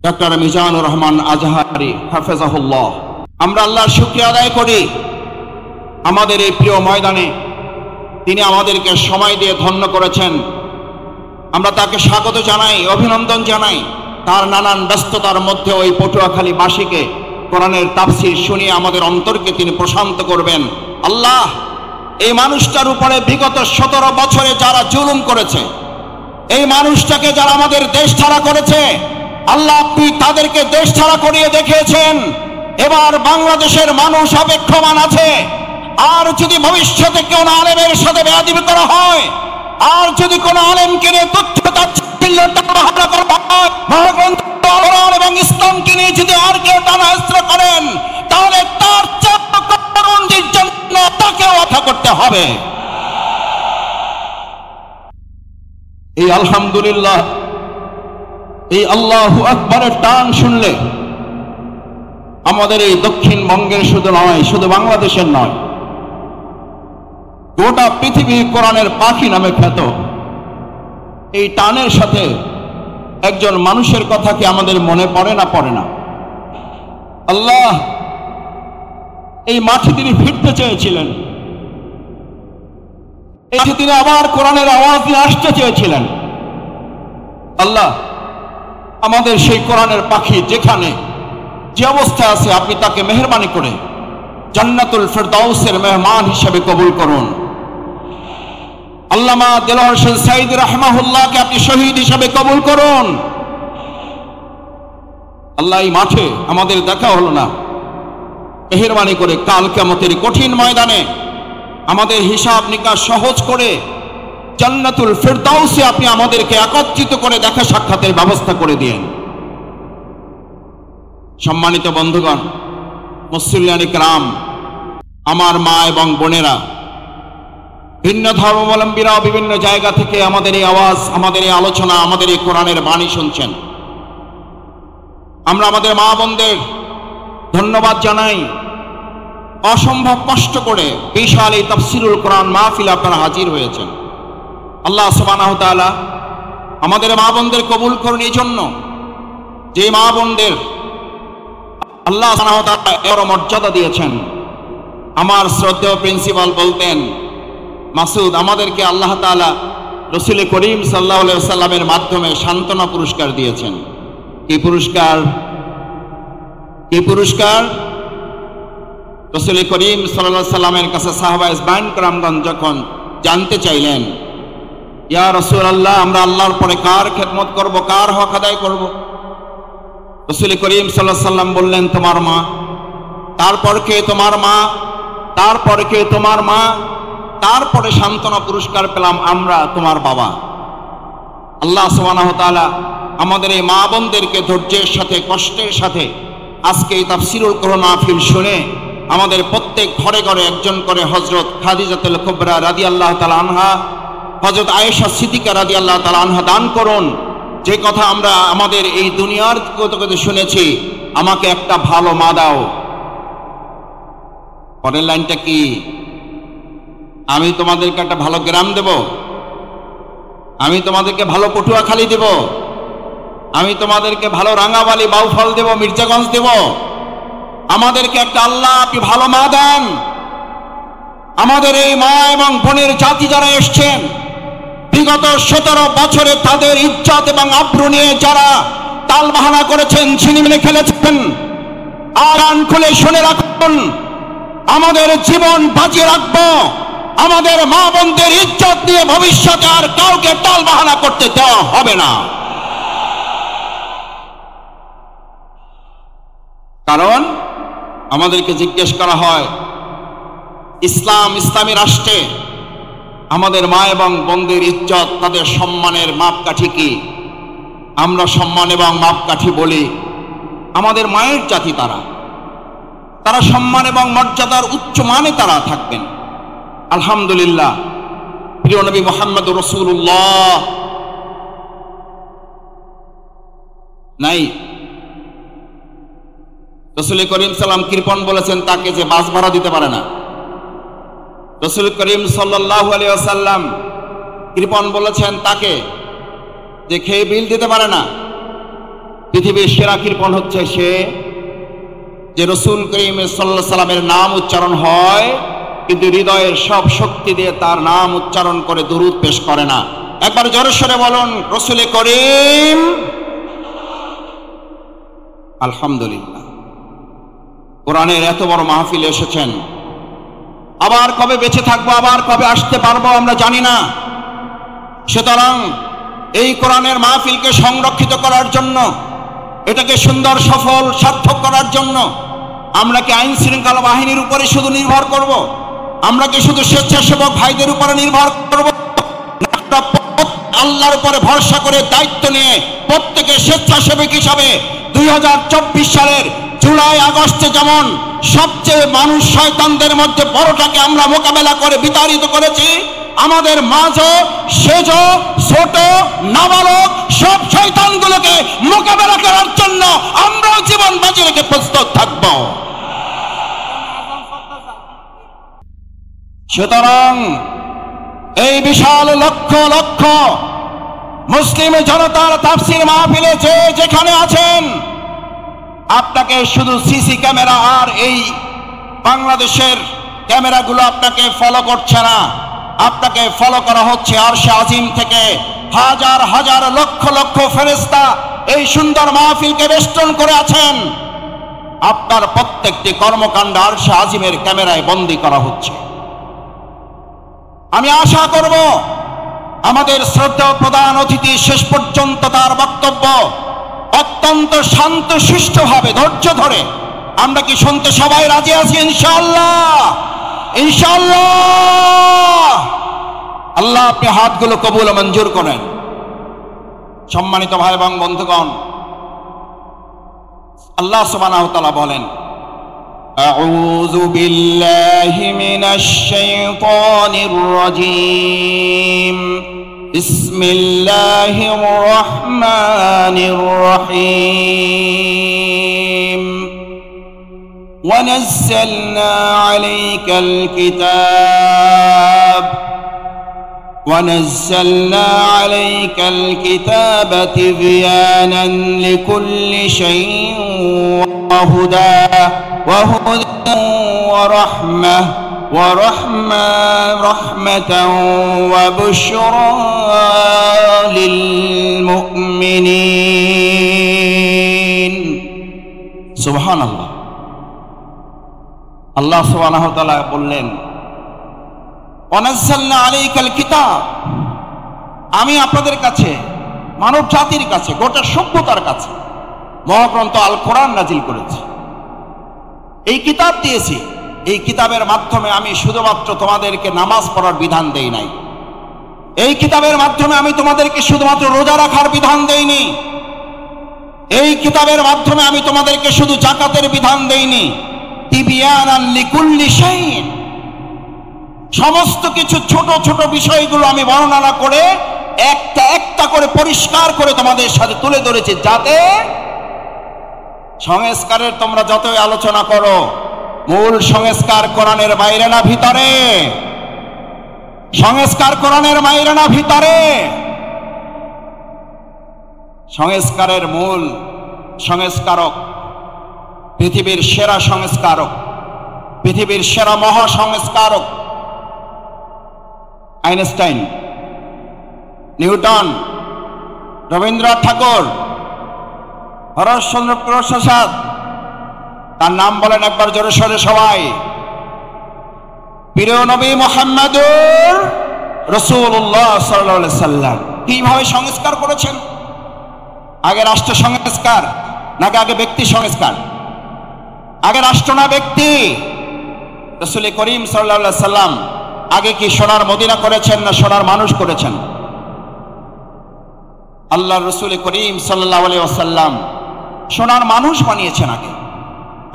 Doctor Mizanur Rahman Azhari হাফেজাহুল্লাহ। আমরা আল্লাহর শুকরিয়া আদায় করি আমাদের এই প্রিয় ময়দানে তিনি আমাদেরকে সময় দিয়ে ধন্য করেছেন। আমরা তাকে স্বাগত জানাই, অভিনন্দন জানাই। তার নানান ব্যস্ততার মধ্যে ওই পটুয়াখালীবাসীকে কোরআনের তাফসীর শুনিয়ে আমাদের অন্তরকে তিনি প্রশান্ত করবেন। আল্লাহ, এই মানুষটার উপরে বিগত 17 বছরে যারা জুলুম করেছে, এই মানুষটাকে যারা আমাদের দেশ ছাড়া করেছে, আল্লাহ আপনি তাদেরকে দেশ ছাড়া করিয়ে দেখিয়েছেন। এবার বাংলাদেশের মানুষ অপেক্ষমান আছে। আর যদি ভবিষ্যতে কোনো আলেমের সাথে বেয়াদবি করা হয়, আর যদি কোনো আলেমকে নিয়ে তথ্য এবং ইসলামকে নিয়ে যদি আর কেউ টানাহেস্র করেন, তাহলে তার জন্য তাকেও রক্ষা করতে হবে। এই আলহামদুলিল্লাহ, এই আল্লাহু আকবারের টান শুনলে আমাদের এই দক্ষিণবঙ্গের শুধু নয়, শুধু বাংলাদেশের নয়, গোটা পৃথিবী কোরআনের পাখি নামে খ্যাত। এই টানের সাথে একজন মানুষের কথা কি আমাদের মনে পড়ে না? পড়ে না। আল্লাহ, এই মাঠে তিনি ফিরতে চেয়েছিলেন, এই মাঠে তিনি আবার কোরআনের আওয়াজ নিয়ে আসতে চেয়েছিলেন। আল্লাহ, আমাদের সেই কোরআনের পাখি যেখানে যে অবস্থায় আছে, আপনি তাকে মেহেরবানি করে জান্নাতুল ফেরদাউসের মেহমান হিসেবে কবুল করুন। আল্লামা দেলোয়ার হোসেন সাঈদী রাহমাহুল্লাহকে আপনি শহীদ হিসেবে কবুল করুন। আল্লাহ, এই মাঠে আমাদের দেখা হলো না, মেহেরবানি করে কাল কিয়ামতের কঠিন ময়দানে আমাদের হিসাব নিকাশ সহজ করে জান্নাতুল ফেরদাউসে আপনি আমাদেরকে একত্রিত করে দেখা সাক্ষাতের ব্যবস্থা করে দিয়েন। সম্মানিত বন্ধুগণ, মুসল্লিয়ান ইকরাম, আমার মা এবং বোনেরা, ভিন্ন ধর্মাবলম্বীরাও বিভিন্ন জায়গা থেকে আমাদের এই আওয়াজ, আমাদের এই আলোচনা, আমাদের এই কোরআনের বাণী শুনছেন। আমরা আমাদের মা বোনদের ধন্যবাদ জানাই। অসম্ভব কষ্ট করে বিশাল এই তাফসীরুল কোরআন মাহফিল আপনারা হাজির হয়েছেন। আল্লাহ সুবহানাহু ওয়া তাআলা আমাদের মা বোনদের কবুল করুন। এই জন্য যে মা বোনদের আল্লাহ সুবহানাহু ওয়া তাআলা এর মর্যাদা দিয়েছেন। আমার শ্রদ্ধেয় প্রিন্সিপাল বলতেন, মাসুদ, আমাদেরকে আল্লাহ তাআলা রাসূল করিম সাল্লাল্লাহু আলাইহি ওয়াসাল্লামের মাধ্যমে সান্ত্বনা পুরস্কার দিয়েছেন। কি পুরস্কার? কি পুরস্কার? রাসূল করিম সাল্লাল্লাহু আলাইহি ওয়াসাল্লামের কাছে সাহাবায়ে ইজমাইন کرامগণ যখন জানতে চাইলেন, ইয়া রাসূলুল্লাহ, আমরা আল্লাহর পরে কার খেদমত করব, কার হক আদায় করব? রাসূল করিম সাল্লাল্লাহু আলাইহি ওয়াসাল্লাম বললেন, তোমার মা। তারপর কে? তোমার মা। তারপরে কে? তোমার মা। তারপরে সান্ত্বনা পুরস্কার পেলাম আমরা, তোমার বাবা। আল্লাহ সুবহানাহু ওয়া তাআলা আমাদের এই মা বোনদেরকে ধৈর্যের সাথে, কষ্টের সাথে আজকে এই তাফসীরুল কোরআন মাহফিল শুনে আমাদের প্রত্যেক ঘরে ঘরে একজন করে হযরত খাদিজাতুল কুবরা রাদিয়াল্লাহু তাআলা আনহা, হযরত আয়েশা সিদ্দিকা রাদিয়াল্লাহু তাআলা আনহা দান করুন। যে কথা আমরা আমাদের এই দুনিয়ার কথা শুনেছি, আমাকে একটা ভালো মা দাও। পরের লাইনটা কি? আমি তোমাদেরকে একটা ভালো গ্রাম দেব, আমি তোমাদেরকে ভালো পটুয়াখালী দেব, আমি তোমাদেরকে ভালো রাঙ্গাবালি, বাউফল দেব, মির্জাগঞ্জ দেব। আমাদেরকে একটা আল্লাহ আপনি ভালো মা দেন। আমাদের এই মা এবং বোনের জাতি যারা এসছেন, বিগত 17 বছরে তাদের ইজ্জত এবং আব্রু নিয়ে যারা তালবাহানা করেছেন, ছিনিমিনি খেলেছেন, আরান খুলে শুনে রাখুন, আমাদের জীবন বাজিয়ে রাখবো। আমাদের মা বোনদের ইজ্জত নিয়ে ভবিষ্যতে আর কাউকে টালবাহানা করতে দেওয়া হবে না। কারণ আমাদেরকে জিজ্ঞেস করা হয়, ইসলামী রাষ্ট্রে আমাদের মা এবং বোনদের ইজ্জত, তাদের সম্মানের মাপকাঠি কি? আমরা সম্মান এবং মাপকাঠি বলি আমাদের মায়ের জাতি, তারা সম্মান এবং মর্যাদার উচ্চ মানে তারা থাকবেন। আলহামদুলিল্লাহ, প্রিয় নবী মুহাম্মদ রাসূলুল্লাহ নাই, রাসূল করিম সাল্লাম কৃপণ বলেছেন তাকে যে বাস ভাড়া দিতে পারে না। রাসূল করিম সাল্লাল্লাহু আলাইহি ওয়াসাল্লাম কৃপণ বলেছেন তাকে যে খেয়ে বিল দিতে পারে না। পৃথিবীর সেরা কৃপণ হচ্ছে সে যে রসুল করিম সাল্লাল্লাহু আলাইহি সাল্লামের নাম উচ্চারণ হয় কিন্তু হৃদয়ের সব শক্তি দিয়ে তার নাম উচ্চারণ করে দুরূদ পেশ করে না। একবার জোরে সরে বলুন রসুল করিম আলহামদুলিল্লাহ। কোরআনের এত বড় মাহফিলে এসেছেন, আবার কবে বেঁচে থাকবো, আবার কবে আসতে পারবো আমরা জানি না। সুতরাং এই কোরআনের মাহফিলকে সংরক্ষিত করার জন্য, এটাকে সুন্দর সফল সার্থক করার জন্য আমরা কি আইন শৃঙ্খলা বাহিনীর উপরে শুধু নির্ভর করব? আমরা কি শুধু স্বেচ্ছাসেবক ভাইদের উপরে নির্ভর করব? আল্লাহর উপরে ভরসা করে দায়িত্ব নিয়ে প্রত্যেকে স্বেচ্ছাসেবক হিসাবে 2024 সালের জুলাই আগস্টে যেমন সবচেয়ে মানুষ শয়তানদের মধ্যে বড়টাকে আমরা মোকাবেলা করে বিতাড়িত করেছি, আমাদের মাঝে সেজ ছোট নাবালক সব শয়তানগুলোকে মোকাবেলা করার জন্য আমরাও জীবন বাজি রেখে প্রস্তুত থাকব। সুতরাং এই বিশাল লক্ষ লক্ষ মুসলিম জনতার তাফসীর মাহফিলে যে যেখানে আছেন, আপনাকে শুধু সিসি ক্যামেরা আর এই বাংলাদেশের ক্যামেরাগুলো আপনাকে ফলো করছে না, আপনাকে ফলো করা হচ্ছে আরশে আজিম থেকে। হাজার হাজার লক্ষ লক্ষ ফেরেশতা এই সুন্দর মাহফিলকে বেষ্টন করে আছেন। আপনার প্রত্যেকটি কর্মকাণ্ড আরশে আজিমের ক্যামেরায় বন্দী করা হচ্ছে। আমি আশা করব আমাদের শ্রদ্ধেয় প্রধান অতিথি শেষ পর্যন্ত তার বক্তব্য অত্যন্ত শান্ত সুষ্ঠুভাবে ধৈর্য ধরে, আমরা কি শুনতে সবাই রাজি আছি? ইনশাআল্লাহ, ইনশাআল্লাহ। আল্লাহ আপনি হাতগুলো কবুল ও মঞ্জুর করেন। সম্মানিত ভাই এবং বন্ধুগণ, আল্লাহ সুবহানাহু ওয়া তাআলা বলেন, আউযু বিল্লাহি মিনাশ শাইতানির রাজীম, বিসমিল্লাহির রহমানির রহিম, ونزلنا عليك الكتاب تبيانا لكل شيء وهدى ورحمة وبشرى للمؤمنين। سبحان الله। আল্লাহ সুবহানাহু ওয়া তাআলা বললেন, ওয়ানাজ্জালনা আলাইকাল কিতাব, আমি আপনাদের কাছে, মানব জাতির কাছে, গোটা সভ্যতার কাছে মহাগ্রন্থ আল কোরআন নাজিল করেছি, এই কিতাব দিয়েছি। এই কিতাবের মাধ্যমে আমি শুধুমাত্র তোমাদেরকে নামাজ পড়ার বিধান দেই নাই, এই কিতাবের মাধ্যমে আমি তোমাদেরকে শুধুমাত্র রোজা রাখার বিধান দেইনি, এই কিতাবের মাধ্যমে আমি তোমাদেরকে শুধু যাকাতের বিধান দেইনি, তিবিয়ানান লিকুল্লি শাইইন, সমস্ত কিছু ছোট ছোট বিষয়গুলো আমি বর্ণনা করে একটা একটা করে পরিষ্কার করে তোমাদের সাথে তুলে ধরেছি, যাতে সংস্কারের তোমরা যতই আলোচনা করো, মূল সংস্কার কোরআনের বাইরে না ভিতরে, সংস্কার কোরআনের বাইরে না ভিতরে। সংস্কারের মূল সংস্কারক, পৃথিবীর সেরা সংস্কারক, পৃথিবীর সেরা মহাসংস্কারক আইনস্টাইন, নিউটন, রবীন্দ্রনাথ ঠাকুর, হরশ্চন্দ্র প্রসাদ, তার নাম বলেন একবার জোরে সরে সবাই। প্রিয় নবী মুহাম্মদুর রাসূলুল্লাহ সাল্লাল্লাহু আলাইহি সাল্লাম কিভাবে সংস্কার করেছেন? আগে রাষ্ট্র সংস্কার নাকি আগে ব্যক্তি সংস্কার? আগে রাষ্ট্র না ব্যক্তি? রাসূল করিম সাল্লাল্লাহু আলাইহি সাল্লাম আগে কি সোনার মদিনা করেছেন না সোনার মানুষ করেছেন? আল্লাহ রাসূল করিম সাল্লাল্লাহু আলাইহি ওয়াসাল্লাম সোনার মানুষ বানিয়েছেন আগে।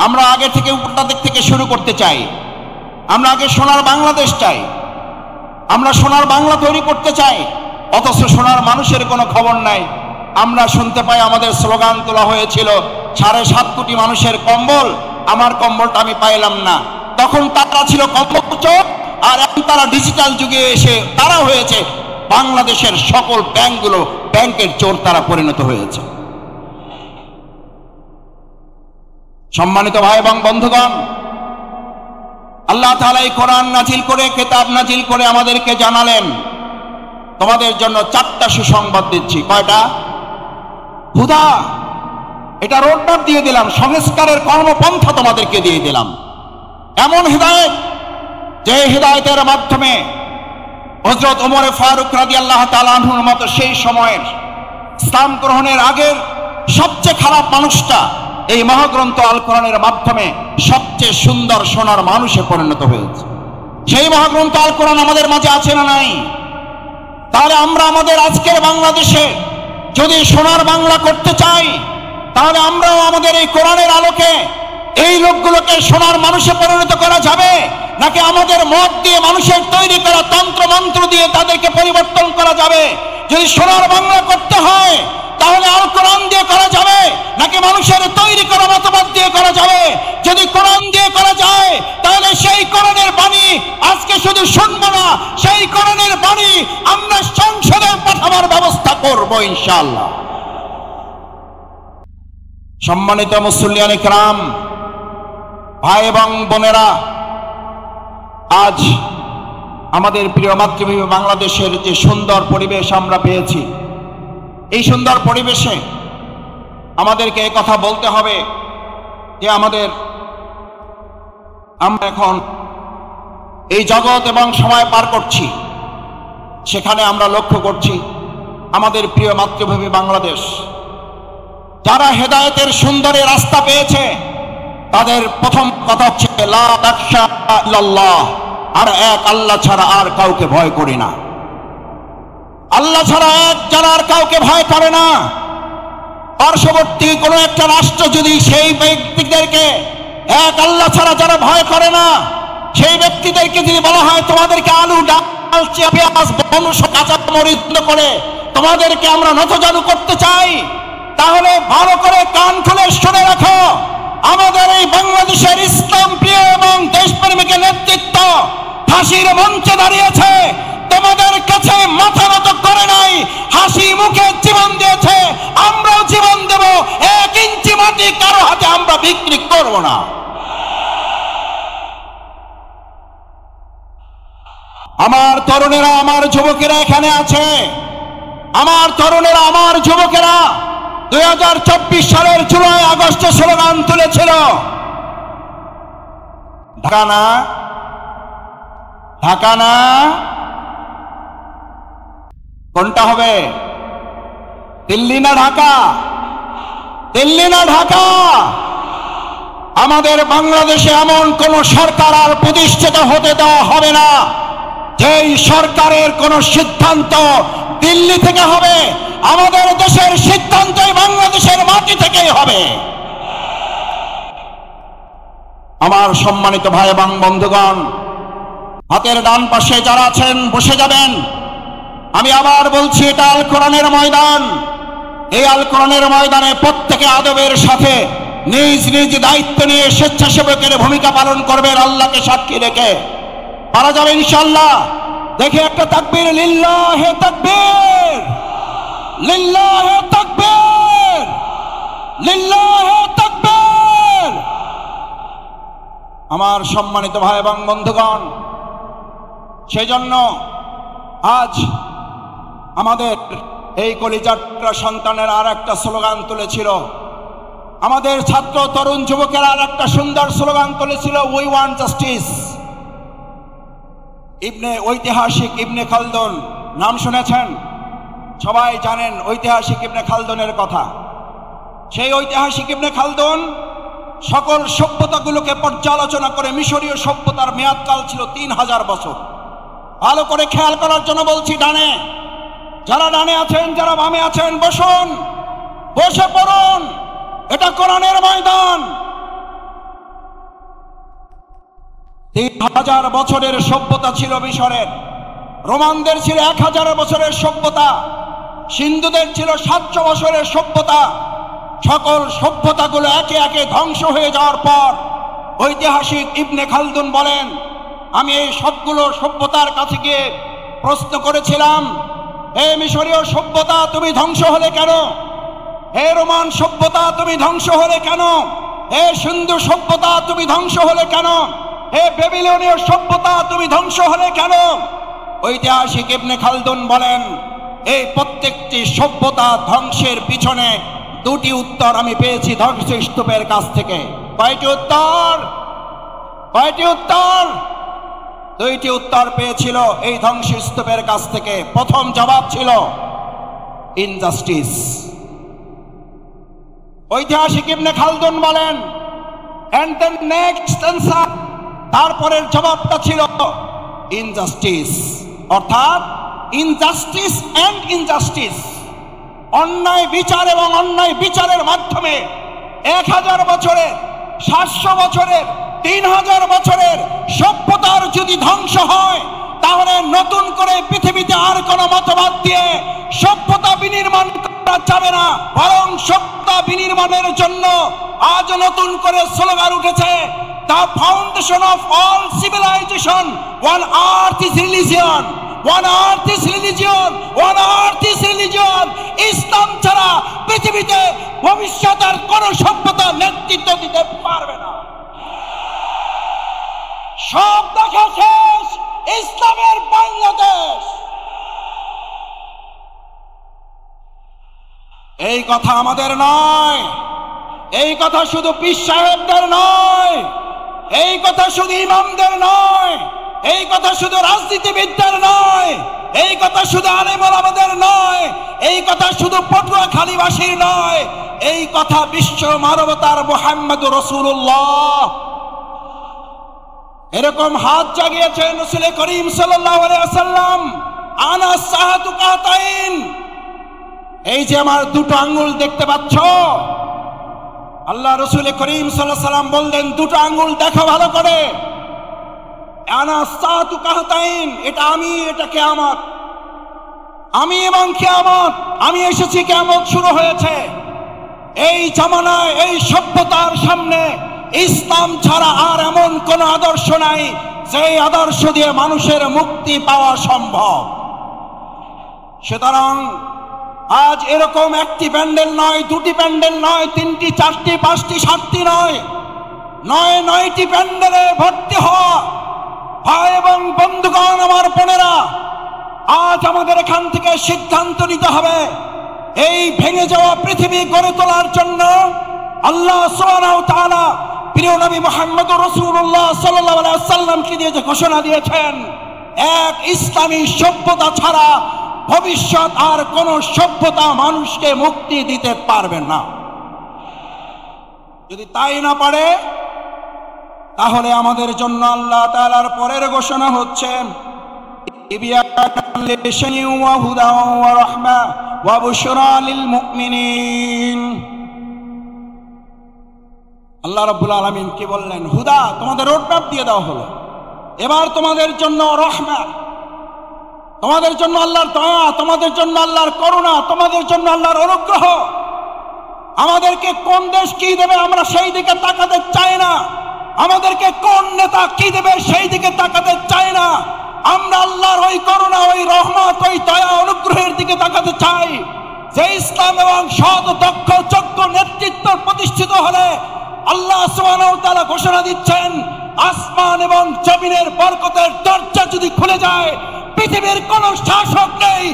আমরা আগে থেকে উপরটা দিক থেকে শুরু করতে চাই, আমরা আগে সোনার বাংলাদেশ চাই, আমরা সোনার বাংলা তৈরি করতে চাই, অথচ সোনার মানুষের কোনো খবর নাই। আমরা শুনতে পাই আমাদের স্লোগান তোলা হয়েছিল 7.5 কোটি মানুষের কম্বল, আমার কম্বলটা আমি পাইলাম না। তখন তারা ছিল কম্বলচোর, আর এখন তারা ডিজিটাল যুগে এসে তারা হয়েছে বাংলাদেশের সকল ব্যাংকগুলো ব্যাংকের চোর, তারা পরিণত হয়েছে। সম্মানিত ভাই এবং বন্ধুগণ, আল্লাহ তাআলা এই কোরআন নাজিল করে, কিতাব নাজিল করে আমাদেরকে জানালেন, তোমাদের জন্য 4টা সুসংবাদ দিচ্ছি। কয়টা? হুদা, এটা রোডম্যাপ দিয়ে দিলাম, সংস্কারের কর্মপন্থা তোমাদেরকে দিয়ে দিলাম। এমন হিদায়েত, যে হিদায়েতের মাধ্যমে হযরত ওমর ফারুক রাদিয়াল্লাহু তাআলা আনহুর মতো সেই সময়ের ইসলাম গ্রহণের আগের সবচেয়ে খারাপ মানুষটা এই মহাগ্রন্থ আল কোরআনের মাধ্যমে সবচেয়ে সুন্দর সোনার মানুষে পরিণত হয়েছে। সেই মহাগ্রন্থ আল কোরআন আমাদের মাঝে আছে না নাই? তাহলে আমরা আমাদের আজকের বাংলাদেশে যদি সোনার বাংলা করতে চাই, তাহলে আমরাও আমাদের এই কোরআনের আলোকে এই লোকগুলোকে সোনার মানুষে পরিণত করা যাবে, নাকি আমাদের মত দিয়ে মানুষের তৈরি করা তন্ত্র মন্ত্র দিয়ে তাদেরকে পরিবর্তন করা যাবে? যদি সোনার বাংলা করতে হয় তাহলে আল কোরআন দিয়ে করা যাবে, নাকি মানুষের তৈরি করা মতবাদ দিয়ে করা যাবে? যদি কোরআন দিয়ে করা যায় তাহলে সেই কোরআনের বাণী আজকে শুধু শুনবো না, সেই কোরআনের বাণী আমরা সংসদে পাঠাবার ব্যবস্থা করব ইনশাআল্লাহ। সম্মানিত মুসল্লিয়ানে কিরাম, ভাই এবং বোনেরা, আজ আমাদের প্রিয় মাতৃভূমি বাংলাদেশের যে সুন্দর পরিবেশ আমরা পেয়েছি, এই সুন্দর পরিবেশে আমাদেরকে এই কথা বলতে হবে যে আমরা এখন এই জগৎ এবং সময় পার করছি, সেখানে আমরা লক্ষ্য করছি আমাদের প্রিয় মাতৃভূমি বাংলাদেশ যারা হেদায়েতের সুন্দর রাস্তা পেয়েছে, তাদের প্রথম কথা হচ্ছে লা তাখশা ইল্লাল্লাহ, আর এক আল্লাহ ছাড়া আর কাউকে ভয় করি না। আল্লাহ ছাড়া এক যারা আর কাউকে ভয় করে না। পার্শ্ববর্তী কোনো একটা রাষ্ট্র যদি সেই ব্যক্তিদেরকে, এক আল্লাহ ছাড়া যারা ভয় করে না, সেই ব্যক্তিদেরকে যদি বলা হয় তোমাদেরকে আলু, ডাল, পেঁয়াজ, বনু, কাঁচা মরিচ করে তোমাদেরকে আমরা নতজানু করতে চাই, তাহলে ভালো করে কান খুলে শুনে রাখো, আমাদের এই বাংলাদেশের ইসলাম প্রিয় এবং দেশপ্রেমিকের নেতৃত্ব ফাঁসির মঞ্চে দাঁড়িয়েছে, তোমাদের কাছে মাথা নত করে নাই, হাসি মুখে জীবন দিয়েছে। আমরাও জীবন দেব, 1 ইঞ্চি মাটি কারো হাতে আমরা বিক্রি করব না। আমার তরুণেরা, আমার যুবকেরা এখানে আছে, আমার তরুণেরা, আমার যুবকেরা 2024 সালের জুলাই আগস্টে স্লোগান তুলেছিল, ঢাকা না, ঢাকা না, কোনটা হবে? দিল্লি না ঢাকা? দিল্লি না ঢাকা? আমাদের বাংলাদেশে এমন কোন সরকার আর প্রতিষ্ঠিত হতে দেওয়া হবে না যেই সরকারের কোন সিদ্ধান্ত দিল্লি থেকে হবে। আমাদের দেশের সিদ্ধান্তই বাংলাদেশের মাটি থেকেই হবে। আমার সম্মানিত ভাই এবং বন্ধুগণ, হাতের ডান পাশে যারা আছেন বসে যাবেন। আমি আবার বলছি, এটা আল কোরআনের ময়দান। এই আল কোরআনের ময়দানে প্রত্যেকে আদবের সাথে নিজ নিজ দায়িত্ব নিয়ে স্বেচ্ছাসেবকের ভূমিকা পালন করবেন, আল্লাহকে সাক্ষী রেখে। পারা যাবে ইনশাআল্লাহ। দেখে একটা তাকবীর, লিল্লাহে তাকবীর, লিল্লাহে তাকবীর, লিল্লাহে তাকবীর। আমার সম্মানিত ভাই এবং বন্ধুগণ, সেজন্য আজ আমাদের এই কলিজাটা সন্তানের আর একটা স্লোগান তুলেছিল, আমাদের ছাত্র তরুণ যুবকেরা আর একটা সুন্দর স্লোগান তুলেছিল, উই ওয়ান্ট জাস্টিস। ঐতিহাসিক ইবনে খালদুন নাম শুনেছেন? সবাই জানেন ঐতিহাসিক ইবনে খালদুনের কথা। সেই ঐতিহাসিক ইবনে খালদুন সকল সভ্যতাগুলোকে পর্যালোচনা করে, মিশরীয় সভ্যতার মেয়াদকাল ছিল 3000 বছর। ভালো করে খেয়াল করার জন্য বলছি, ডানে যারা ডানে আছেন, যারা বামে আছেন, বসুন, বসে পড়ুন, এটা কোরআনের ময়দান। 3000 বছরের সভ্যতা ছিল মিশরের, রোমানদের ছিল 1000 বছরের সভ্যতা, সিন্ধুদের ছিল 700 বছরের সভ্যতা। সকল সভ্যতাগুলো একে একে ধ্বংস হয়ে যাওয়ার পর ঐতিহাসিক ইবনে খালদুন বলেন, আমি এই সবগুলো সভ্যতার কাছে গিয়ে প্রশ্ন করেছিলাম, হে মিশরীয় সভ্যতা তুমি ধ্বংস হলে কেন? হে রোমান সভ্যতা তুমি ধ্বংস হলে কেন? হে সিন্ধু সভ্যতা তুমি ধ্বংস হলে কেন? হে বেবিলনীয় সভ্যতা তুমি ধ্বংস হলে কেন? ঐতিহাসিক ইবনে খালদুন বলেন, এই প্রত্যেকটি সভ্যতা ধ্বংসের পিছনে দুটি উত্তর আমি পেয়েছি ধ্বংসস্তূপের কাছ থেকে। কয়টি উত্তর? কয়টি উত্তর? দুইটি উত্তর পেয়েছিল এই ধ্বংসস্তূপের কাছ থেকে। প্রথম জবাব ছিল ইনজাস্টিস। ঐতিহাসিক ইবনে খালদুন বলেন, এন্ড দ্য নেক্সট অ্যান্সার, তারপরের জবাবটা ছিল ইনজাস্টিস, অর্থাৎ ইনজাস্টিস এন্ড ইনজাস্টিস, অন্যায় বিচার এবং অন্যায় বিচারের মাধ্যমে 1000 বছরের, 700 বছরের, 3000 বছরের সভ্যতার যদি ধ্বংস হয়, তাহলে নতুন করে পৃথিবীতে আর কোনো মতবাদ দিয়ে সভ্যতা বিনির্মাণ করা যাবে না। বরং সভ্যতা বিনির্মাণের জন্য আজ নতুন করে স্লোগান উঠেছে, the foundation of all civilization, one earth is religion, one earth is religion, one earth is religion. Islam ছাড়া পৃথিবীতে ভবিষ্যতের কোন সভ্যতা নেতৃত্ব দিতে পারবে না। সব দেখা শেষ, ইসলামের বাংলাদেশ। এই কথা আমাদের নয়, এই কথা শুধু পীর সাহেবদের নয়, এই কথা শুধু ইমামদের নয়, এই কথা শুধু রাজনীতিবিদদের নয়, এই কথা শুধু আলেম ওলামাদের নয়, এই কথা শুধু পটুয়াখালীবাসীর নয়, এই কথা বিশ্ব মানবতার মুহাম্মদুর রাসূলুল্লাহ। এরকম হাত জাগিয়েছেন রাসূল করিম সাল্লাল্লাহু আলাইহি ওয়াসাল্লাম, আনা সাহাতু কাতাইন, এই যে আমার দুটো আঙ্গুল দেখতে পাচ্ছ, আল্লাহ রাসূল করিম সাল্লাল্লাহু আলাইহি ওয়াসাল্লাম বললেন, দুটো আঙ্গুল দেখো ভালো করে, আনা সাহাতু কাতাইন, এটা আমি, এটা কিয়ামত, আমি এবং কিয়ামত, আমি এসেছি, কিয়ামত শুরু হয়েছে। এই জামানায় এই সভ্যতার সামনে ইসলাম ছাড়া আর এমন কোন আদর্শ নাই যে আদর্শ দিয়ে মানুষের মুক্তি পাওয়া সম্ভব। সুতরাং আজ এরকম একটি প্যান্ডেল নয়, দুটি প্যান্ডেল নয়, 3টি, 4টি, 5টি, 7টি নয়, 9টি প্যান্ডেলে ভর্তি হওয়া ভাই এবং বন্ধুগণ, আমার বোনেরা, আজ আমাদের এখান থেকে সিদ্ধান্ত নিতে হবে, এই ভেঙে যাওয়া পৃথিবী গড়ে তোলার জন্য আল্লাহ সুবহানাহু ওয়া তাআলা প্রিয় নবী মুহাম্মদুর রাসূলুল্লাহ সাল্লাল্লাহু আলাইহি ওয়াসাল্লামকে দিয়ে যে ঘোষণা দিয়েছেন, এক ইসলামী সভ্যতা ছাড়া ভবিষ্যৎ আর কোন সভ্যতা মানুষকে মুক্তি দিতে পারবে না। যদি তাই না পারে, তাহলে আমাদের জন্য আল্লাহ তাআলার পরের ঘোষণা হচ্ছে, তিবিয়ানান লিশাইইন ওয়া হুদা ওয়া রাহমা ওয়া বুশরা লিল মুমিনিন। আল্লাহ রাব্বুল আলামিন কি বললেন? হুদা, তোমাদের রোডম্যাপ দিয়ে দেওয়া হলো। এবার তোমাদের জন্য রহমা, তোমাদের জন্য আল্লাহর দয়া, তোমাদের জন্য আল্লাহর করুণা, তোমাদের জন্য আল্লাহর অনুগ্রহ। আমাদেরকে কোন দেশ কি দেবে আমরা সেই দিকে তাকাতে চাই না, আমাদেরকে কোন নেতা কি দেবে সেই দিকে তাকাতে চাই না। আমরা আল্লাহর ওই করুণা, ওই রহমত, ওই দয়া, অনুগ্রহের দিকে তাকাতে চাই, যে ইসলাম এবং সৎ, দক্ষ, যোগ্য নেতৃত্ব প্রতিষ্ঠিত হলে আল্লাহ সুবহানাহু ওয়া তাআলা ঘোষণা দিচ্ছেন, আসমান এবং জমিনের বরকতের দরজা যদি খুলে যায়, পৃথিবীর কোন শাসক নেই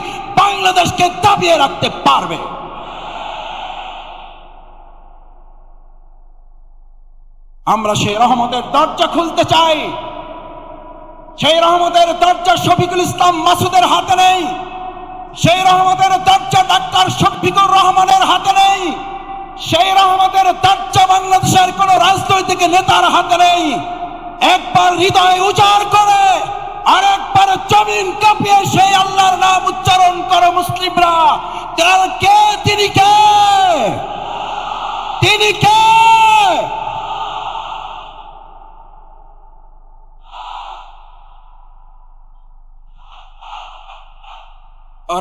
বাংলাদেশকে দাবিয়ে রাখতে পারবে। আমরা সেই রহমতের দরজা খুলতে চাই। সেই রহমতের দরজা শফিকুল ইসলাম মাসুদের হাতে নেই, সেই রহমতের দরজা ডাক্তার শফিকুর রহমানের হাতে নেই, সেই রহমতের দরজা বাংলাদেশের কোন রাজনৈতিক নেতার হাতে নেই। একবার হৃদয় উজাড় করে আর একবার জমিন কাঁপিয়ে সেই আল্লাহর নাম উচ্চারণ করো মুসলিমরা, কে? তিনি কে? তিনি কে?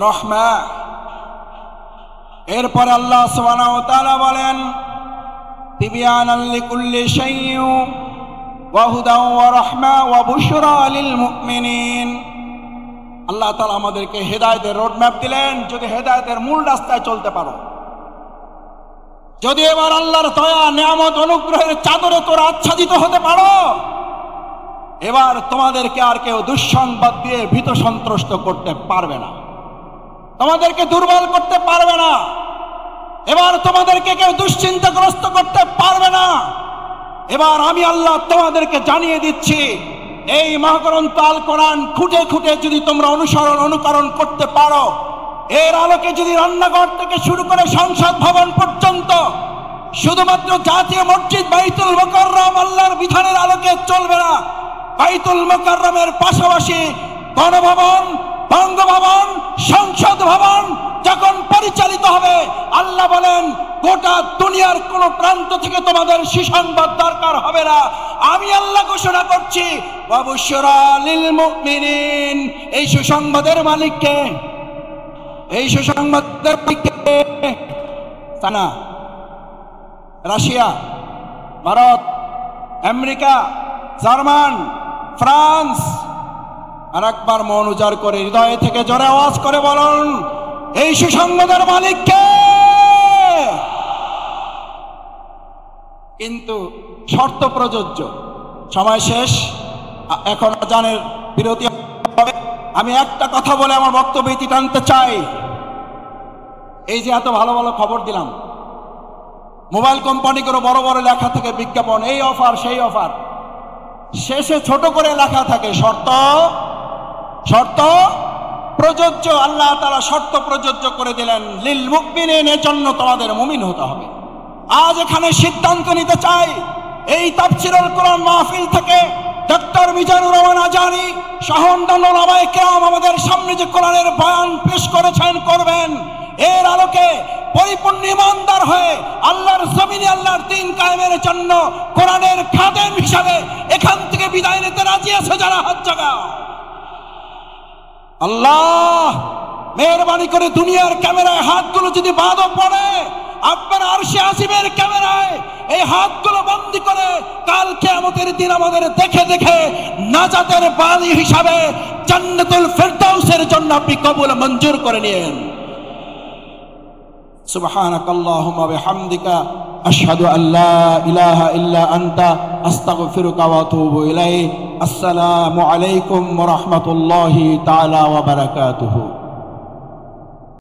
রহমা। এরপর আল্লাহ সুবহানাহু ওয়া তাআলা বলেন, তিবিয়ানান লিকুল্লি শাইইন ওয়া হুদা ওয়া রাহমা ওয়া বুশরা লিল মুমিনিন। আল্লাহ তাআলা আমাদেরকে হেদায়েতের রোডম্যাপ দিলেন, যদি হেদায়েতের মূল রাস্তায় চলতে পারো, যদি এবার আল্লাহর দয়া নিয়ামত অনুগ্রহের চাদরে তোরা আচ্ছাদিত হতে পারো, এবার তোমাদেরকে আর কেউ দুঃসংবাদ দিয়ে ভীত সন্ত্রস্ত করতে পারবে না, তোমাদেরকে দুর্বল করতে পারবে না, এবার তোমাদেরকে কেউ দুশ্চিন্তাগ্রস্ত করতে পারবে না। এবার আমি আল্লাহ তোমাদেরকে জানিয়ে দিচ্ছি, এই মহাগ্রন্থ আল কোরআন খুঁটে খুঁটে যদি তোমরা অনুকরণ করতে পারো, এর আলোকে যদি রান্নাঘর থেকে শুরু করে সংসদ ভবন পর্যন্ত শুধুমাত্র জাতীয় মসজিদ বাইতুল মুকাররম আল্লাহর বিধানের আলোকে চলবে না, বাইতুল মুকাররমের পাশাপাশি গণভবন, বঙ্গভবন, সংসদ ভবন যখন পরিচালিত হবে, আল্লাহ বলেন গোটা দুনিয়ার কোন প্রান্ত থেকে তোমাদের সুসংবাদ দরকার হবে না। আমি আল্লাহ ঘোষণা করছি, ওয়াবুশরা লিল মুমিনিন, এই সুসংবাদের মালিককে, এই সুসংবাদের মালিককে সানা, Russia, Bharat, America, German, France. আর একবার মন উজাড় করে হৃদয় থেকে জোরে আওয়াজ করে বলুন, এই সুসংবাদের মালিক কে? কিন্তু শর্ত প্রযোজ্য। সময় শেষ, এখন আজানের বিরতি হবে। আমি একটা কথা বলে আমার বক্তব্য ইতি টানতে চাই। এই যে এত ভালো ভালো খবর দিলাম, মোবাইল কোম্পানিগুলো বড় বড় লেখা থেকে বিজ্ঞাপন, এই অফার সেই অফার, শেষে ছোট করে লেখা থাকে শর্ত শর্ত প্রযোজ্য। আল্লাহ তাআলা শর্ত প্রযোজ্য করে দিলেন, লিল মুমিনিন, এর জন্য তোমাদের মুমিন হতে হবে। আজ এখানে সিদ্ধান্ত নিতে চাই, এই তাফসীরুল কোরআন মাহফিল থেকে ডক্টর মিজানুর রহমান আজানী সহ অন্যান্য উলামায়ে কেরাম আমাদের সামনে যে কোরআনের বয়ান পেশ করেছেন, করবেন, এর আলোকে পরিপূর্ণ ঈমানদার হয়ে আল্লাহর জমিনে আল্লাহর দ্বীন কায়েমের জন্য কোরআনের খাদেম হিসাবে এখান থেকে বিদায় নিতে রাজি আছে যারা, হাত জাগাও। আল্লাহ মেহেরবানি করে দুনিয়ার ক্যামেরায় হাতগুলো যদি বাদও পড়ে, আপনার আরশে আসিমের ক্যামেরায় এই হাতগুলো বন্দী করে কাল কিয়ামতের দিন আমাদের দেখে দেখে নাজাতের বাণী হিসাবে জান্নাতুল ফেরদাউসের জন্য আপনি কবুল মঞ্জুর করে নিয়েন। সুবহানাকাল্লাহুম্মা বিহামদিকা আশহাদু আল্লা ইলাহা ইল্লা আনতা আস্তাগফিরুকা ওয়া আতুবু ইলাইক। আসসালামু আলাইকুম ওয়া রাহমাতুল্লাহি তাআলা ওয়া বারাকাতুহু।